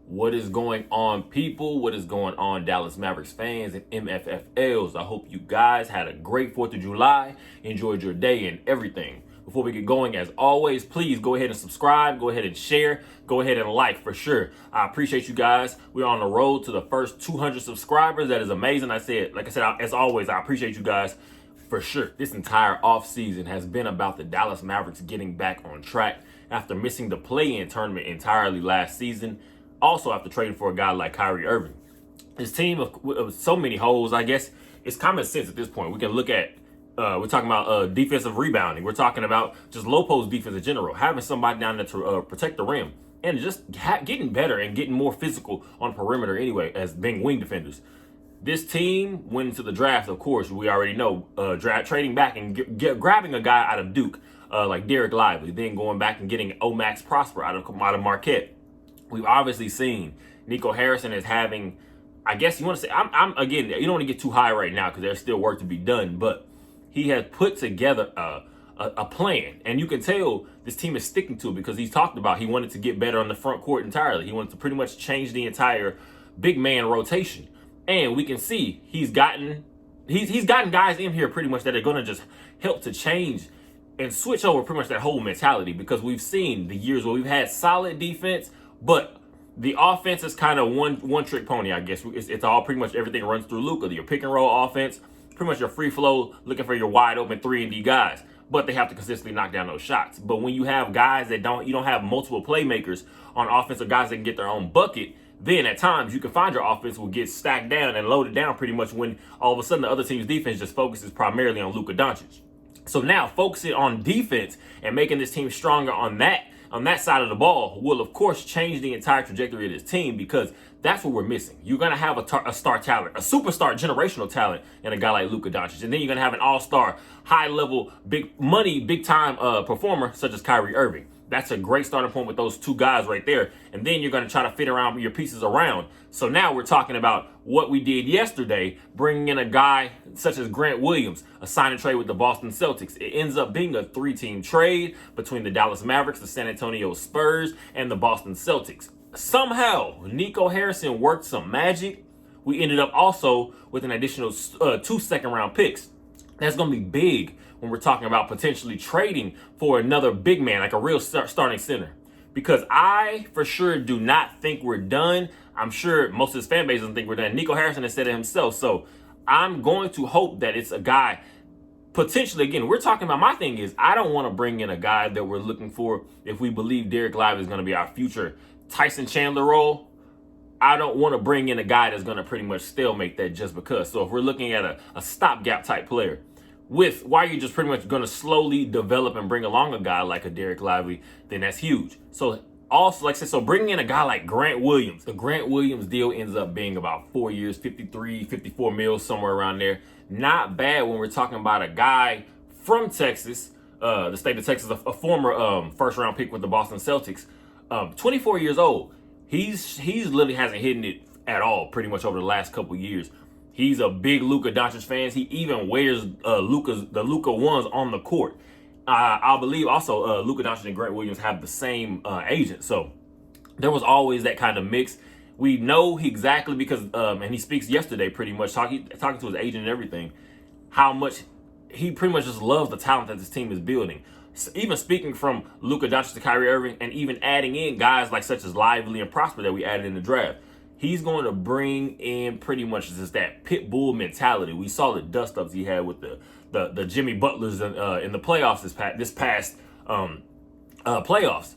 What is going on, people? What is going on, Dallas Mavericks fans and MFFLs? I hope you guys had a great 4th of July, enjoyed your day and everything. Before we get going, as always, please go ahead and subscribe, go ahead and share, go ahead and like for sure. I appreciate you guys. We're on the road to the first 200 subscribers. That is amazing. Like I said, as always, I appreciate you guys for sure. This entire offseason has been about the Dallas Mavericks getting back on track after missing the play-in tournament entirely last season. Also, after trading for a guy like Kyrie Irving. This team of so many holes, I guess it's common sense at this point. We can look at, we're talking about defensive rebounding. We're talking about just low post defense in general, having somebody down there to protect the rim, and just getting better and getting more physical on perimeter anyway as being wing defenders. This team went into the draft, of course, we already know, trading back and grabbing a guy out of Duke like Derek Lively, then going back and getting Max Prosper out of Marquette. We've obviously seen Nico Harrison as having, I guess you want to say, I'm again, you don't want to get too high right now because there's still work to be done, but he has put together a plan, and you can tell this team is sticking to it because he's talked about he wanted to get better on the front court entirely. He wanted to pretty much change the entire big man rotation, and we can see he's gotten guys in here pretty much that are going to just help to change and switch over pretty much that whole mentality, because we've seen the years where we've had solid defense, but the offense is kind of one trick pony, I guess. It's all pretty much everything runs through Luka. Your pick and roll offense, pretty much your free flow, looking for your wide open 3-and-D guys. But they have to consistently knock down those shots. But when you have guys that you don't have multiple playmakers on offense, or guys that can get their own bucket, then at times you can find your offense will get stacked down and loaded down pretty much when all of a sudden the other team's defense just focuses primarily on Luka Doncic. So now focusing on defense and making this team stronger on that side of the ball will, of course, change the entire trajectory of this team, because that's what we're missing. You're going to have a star talent, a superstar generational talent in a guy like Luka Doncic. And then you're going to have an all-star, high-level, big money, big-time performer such as Kyrie Irving. That's a great starting point with those two guys right there. And then you're going to try to fit around your pieces around. So now we're talking about what we did yesterday, bringing in a guy such as Grant Williams, a sign and trade with the Boston Celtics. It ends up being a 3-team trade between the Dallas Mavericks, the San Antonio Spurs, and the Boston Celtics. Somehow, Nico Harrison worked some magic. We ended up also with an additional 2 second-round picks. That's going to be big when we're talking about potentially trading for another big man, like a real starting center. Because I, for sure, do not think we're done. I'm sure most of his fan base doesn't think we're done. Nico Harrison has said it himself. So I'm going to hope that it's a guy, potentially, again, we're talking about, my thing is, I don't want to bring in a guy that we're looking for if we believe Derek Lively is going to be our future Tyson Chandler role. I don't want to bring in a guy that's going to pretty much stalemate that just because. So if we're looking at a stopgap type player, why you're just pretty much going to slowly develop and bring along a guy like a Derek Lively, then that's huge. So also, like I said, so bringing in a guy like Grant Williams, the Grant Williams deal ends up being about 4 years, 53, 54 mils, somewhere around there. Not bad when we're talking about a guy from Texas, the state of Texas, a former first-round pick with the Boston Celtics, 24 years old. He's literally hasn't hit it at all pretty much over the last couple years. He's a big Luka Doncic fan. He even wears the Luka ones on the court. I believe also Luka Doncic and Grant Williams have the same agent. So there was always that kind of mix. We know exactly because, and he speaks yesterday pretty much, talking to his agent and everything, how much he pretty much just loves the talent that this team is building. So even speaking from Luka Doncic to Kyrie Irving, and even adding in guys like such as Lively and Prosper that we added in the draft. He's going to bring in pretty much just that pit bull mentality. We saw the dust ups he had with the Jimmy Butlers in the playoffs this past playoffs.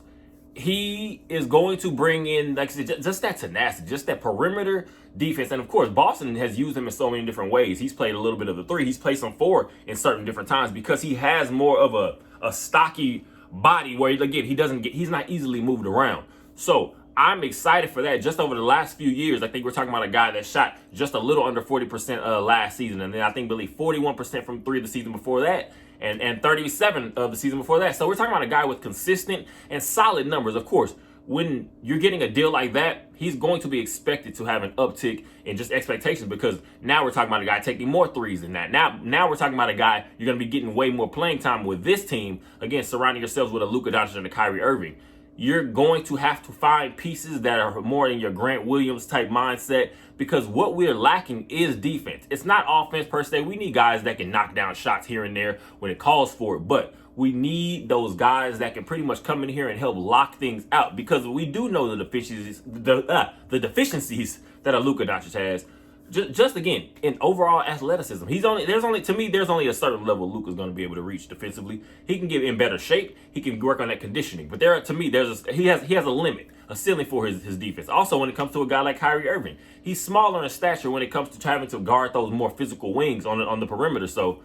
He is going to bring in, like I said, just that tenacity, just that perimeter defense. And of course, Boston has used him in so many different ways. He's played a little bit of the 3. He's played some 4 in certain different times because he has more of a stocky body where, again, he's not easily moved around. So I'm excited for that. Just over the last few years, I think we're talking about a guy that shot just a little under 40% last season. And then I think, believe 41% from 3 the season before that. And 37 of the season before that. So we're talking about a guy with consistent and solid numbers. Of course, when you're getting a deal like that, he's going to be expected to have an uptick in just expectations, because now we're talking about a guy taking more threes than that. Now we're talking about a guy you're going to be getting way more playing time with this team. Again, surrounding yourselves with a Luka Doncic and a Kyrie Irving. You're going to have to find pieces that are more in your Grant Williams type mindset, because what we're lacking is defense. It's not offense per se. We need guys that can knock down shots here and there when it calls for it, but we need those guys that can pretty much come in here and help lock things out, because we do know the deficiencies, the deficiencies that a Luka Doncic has. Just again, in overall athleticism, there's only a certain level Luka's going to be able to reach defensively. He can get in better shape. He can work on that conditioning, but he has a limit, a ceiling for his defense. Also, when it comes to a guy like Kyrie Irving, he's smaller in stature when it comes to having to guard those more physical wings on the perimeter. So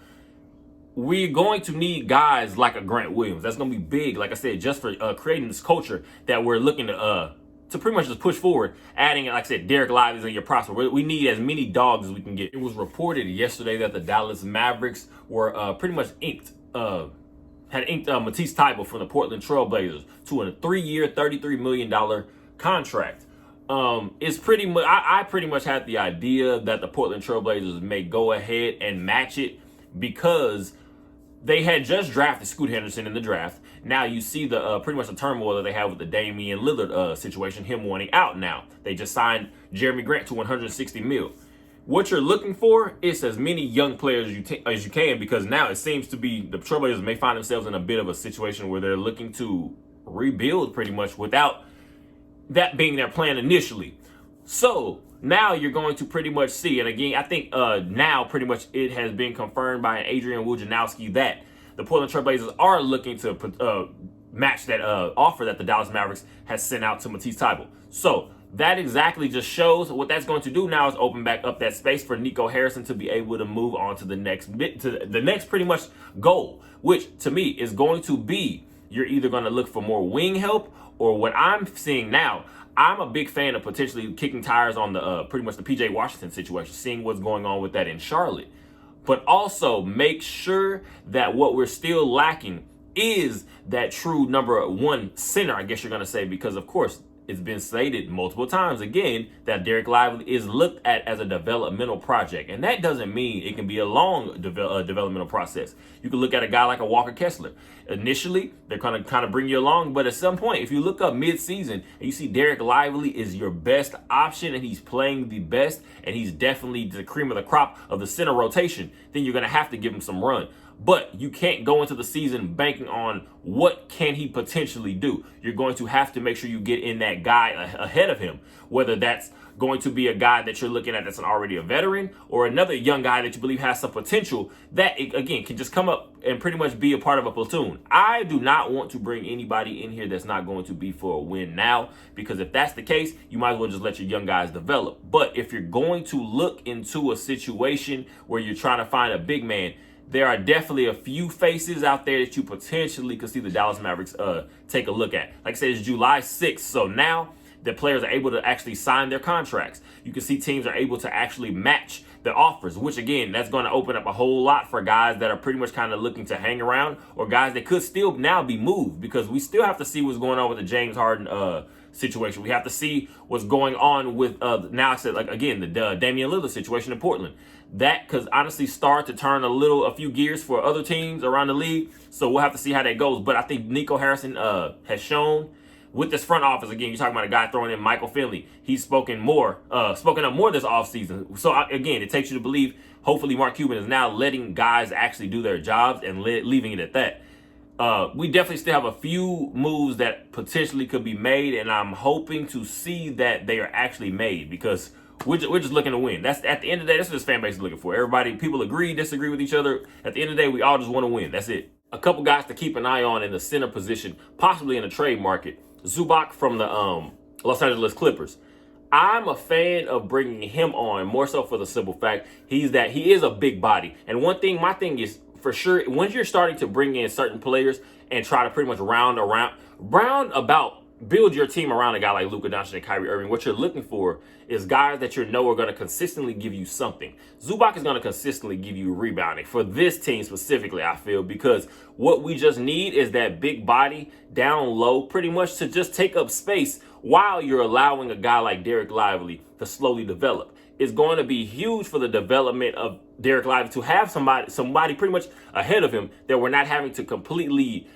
we're going to need guys like a Grant Williams. That's going to be big, like I said, just for creating this culture that we're looking to pretty much just push forward. Adding, like I said, Derek Lively's in your prospect. We need as many dogs as we can get. It was reported yesterday that the Dallas Mavericks were pretty much had inked Matisse Thybulle from the Portland Trailblazers to a 3-year, $33 million contract. It's pretty much, I pretty much had the idea that the Portland Trailblazers may go ahead and match it, because they had just drafted Scoot Henderson in the draft. Now you see the pretty much the turmoil that they have with the Damian Lillard situation, him wanting out now. They just signed Jeremy Grant to $160 million. What you're looking for is as many young players as you can, because now it seems to be the Trailblazers may find themselves in a bit of a situation where they're looking to rebuild pretty much without that being their plan initially. So now you're going to pretty much see, and again, I think now pretty much it has been confirmed by Adrian Wojnarowski that the Portland Trailblazers are looking to match that offer that the Dallas Mavericks has sent out to Matisse Thybulle. So that exactly just shows what that's going to do now is open back up that space for Nico Harrison to be able to move on to the next pretty much goal, which to me is going to be, you're either going to look for more wing help, or what I'm seeing now, I'm a big fan of potentially kicking tires on the pretty much the PJ Washington situation, seeing what's going on with that in Charlotte. But also make sure that what we're still lacking is that true number one center, I guess you're going to say, because of course it's been stated multiple times again that Derek Lively is looked at as a developmental project. And that doesn't mean it can be a long developmental process. You can look at a guy like a Walker Kessler. Initially, they're going to kind of bring you along. But at some point, if you look up mid-season and you see Derek Lively is your best option and he's playing the best and he's definitely the cream of the crop of the center rotation, then you're going to have to give him some run. But you can't go into the season banking on what can he potentially do. You're going to have to make sure you get in that guy ahead of him, whether that's going to be a guy that you're looking at that's already a veteran, or another young guy that you believe has some potential that, again, can just come up and pretty much be a part of a platoon. I do not want to bring anybody in here that's not going to be for a win now, because if that's the case, you might as well just let your young guys develop. But if you're going to look into a situation where you're trying to find a big man, there are definitely a few faces out there that you potentially could see the Dallas Mavericks take a look at. Like I said, it's July 6th, so now the players are able to actually sign their contracts. You can see teams are able to actually match the offers, which again, that's going to open up a whole lot for guys that are pretty much kind of looking to hang around, or guys that could still now be moved, because we still have to see what's going on with the James Harden situation. We have to see what's going on with now I said, like, again, the Damian Lillard situation in Portland. That could honestly start to turn a few gears for other teams around the league. So we'll have to see how that goes. But I think Nico Harrison has shown with this front office, again, you're talking about a guy throwing in Michael Finley. He's spoken up more this offseason. So again, it takes you to believe, hopefully Mark Cuban is now letting guys actually do their jobs and leaving it at that. We definitely still have a few moves that potentially could be made, and I'm hoping to see that they are actually made, because we're just looking to win. That's at the end of the day, that's what this fan base is looking for. People agree, disagree with each other. At the end of the day, we all just want to win. That's it. A couple guys to keep an eye on in the center position, possibly in the trade market. Zubac from the Los Angeles Clippers. I'm a fan of bringing him on, more so for the simple fact he is a big body. And my thing is, for sure, once you're starting to bring in certain players and try to pretty much round about build your team around a guy like Luka Doncic and Kyrie Irving, what you're looking for is guys that you know are going to consistently give you something. Zubac is going to consistently give you rebounding for this team specifically, I feel, because what we just need is that big body down low pretty much to just take up space while you're allowing a guy like Derek Lively to slowly develop. It's going to be huge for the development of Derek Lively to have somebody pretty much ahead of him that we're not having to completely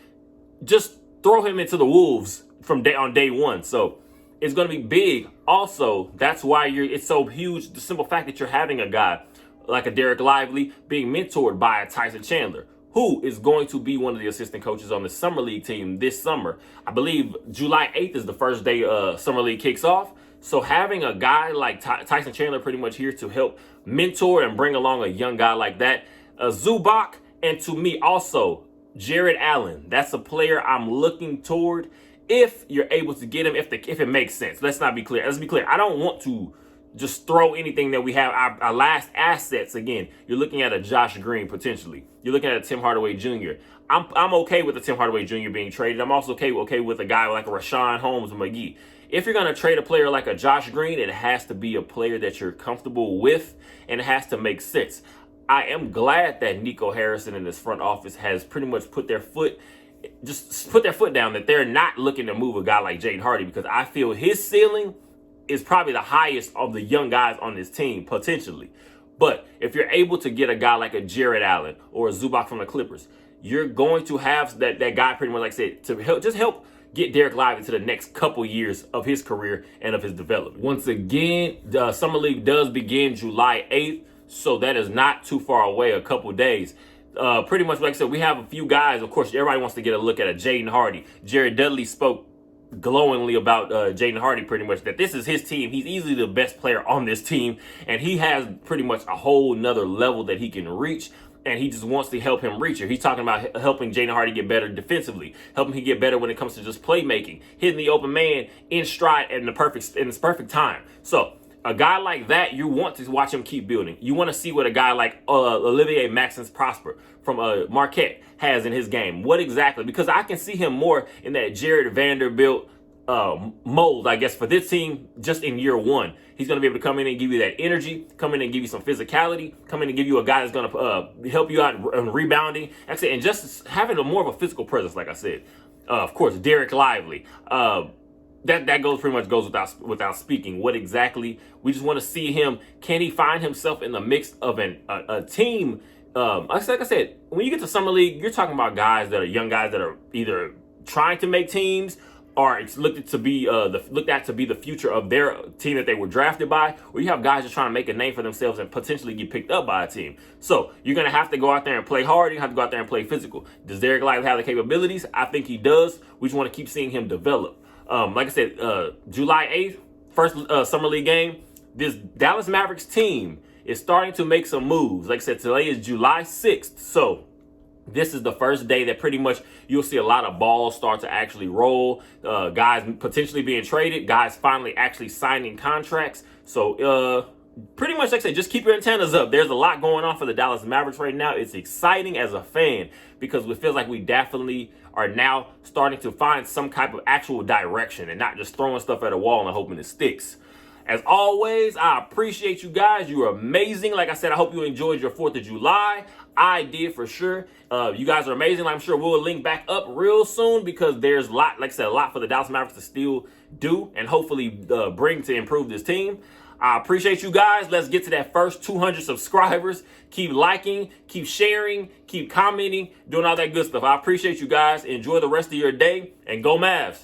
just throw him into the wolves from day one. So it's going to be big. Also, that's why it's so huge. The simple fact that you're having a guy like a Derek Lively being mentored by a Tyson Chandler, who is going to be one of the assistant coaches on the Summer League team this summer. I believe July 8th is the first day Summer League kicks off. So having a guy like Tyson Chandler pretty much here to help mentor and bring along a young guy like that, Zubac, and to me also, Jared Allen. That's a player I'm looking toward if you're able to get him, if it makes sense. Let's be clear. I don't want to just throw anything that we have, our last assets. Again, you're looking at a Josh Green potentially. You're looking at a Tim Hardaway Jr. I'm okay with the Tim Hardaway Jr. being traded. I'm also okay with a guy like a Rashawn Holmes McGee. If you're going to trade a player like a Josh Green, it has to be a player that you're comfortable with, and it has to make sense. I am glad that Nico Harrison in this front office has pretty much put their foot down, that they're not looking to move a guy like Jaden Hardy, because I feel his ceiling is probably the highest of the young guys on this team, potentially. But if you're able to get a guy like a Jared Allen or a Zubac from the Clippers, you're going to have that guy pretty much, like I said, to help get Derek Lively to the next couple years of his career and of his development. Once again, the Summer League does begin July 8th, so that is not too far away, a couple days. Pretty much, like I said, we have a few guys. Of course, everybody wants to get a look at a Jaden Hardy. Jared Dudley spoke glowingly about Jaden Hardy, pretty much that this is his team. He's easily the best player on this team, and he has pretty much a whole nother level that he can reach, and he just wants to help him reach it. He's talking about helping Jaden Hardy get better defensively, helping him get better when it comes to just playmaking, hitting the open man in stride in his perfect time. So a guy like that, you want to watch him keep building. You want to see what a guy like Olivier Maxence Prosper from Marquette has in his game. What exactly? Because I can see him more in that Jared Vanderbilt mold, I guess, for this team just in year one. He's going to be able to come in and give you that energy, come in and give you some physicality, come in and give you a guy that's going to help you out in rebounding, actually, and just having more of a physical presence, like I said. Of course, Derek Lively. That pretty much goes without speaking. What exactly? We just want to see him. Can he find himself in the mix of a team? Like I said, when you get to Summer League, you're talking about guys that are young guys that are either trying to make teams, or it's looked at to be the future of their team that they were drafted by, or you have guys just trying to make a name for themselves and potentially get picked up by a team. So you're going to have to go out there and play hard. You have to go out there and play physical. Does Derek Lively have the capabilities? I think he does. We just want to keep seeing him develop. Like I said, July 8th, first Summer League game, this Dallas Mavericks team is starting to make some moves. Like I said, today is July 6th, so this is the first day that pretty much you'll see a lot of balls start to actually roll. Guys potentially being traded, guys finally actually signing contracts. So pretty much, like I said, just keep your antennas up. There's a lot going on for the Dallas Mavericks right now. It's exciting as a fan because it feels like we definitely are now starting to find some type of actual direction and not just throwing stuff at a wall and hoping it sticks. As always, I appreciate you guys. You are amazing. Like I said, I hope you enjoyed your 4th of July. I did for sure. You guys are amazing. I'm sure we'll link back up real soon because there's a lot, like I said, a lot for the Dallas Mavericks to still do and hopefully bring to improve this team. I appreciate you guys. Let's get to that first 200 subscribers. Keep liking, keep sharing, keep commenting, doing all that good stuff. I appreciate you guys. Enjoy the rest of your day and go Mavs.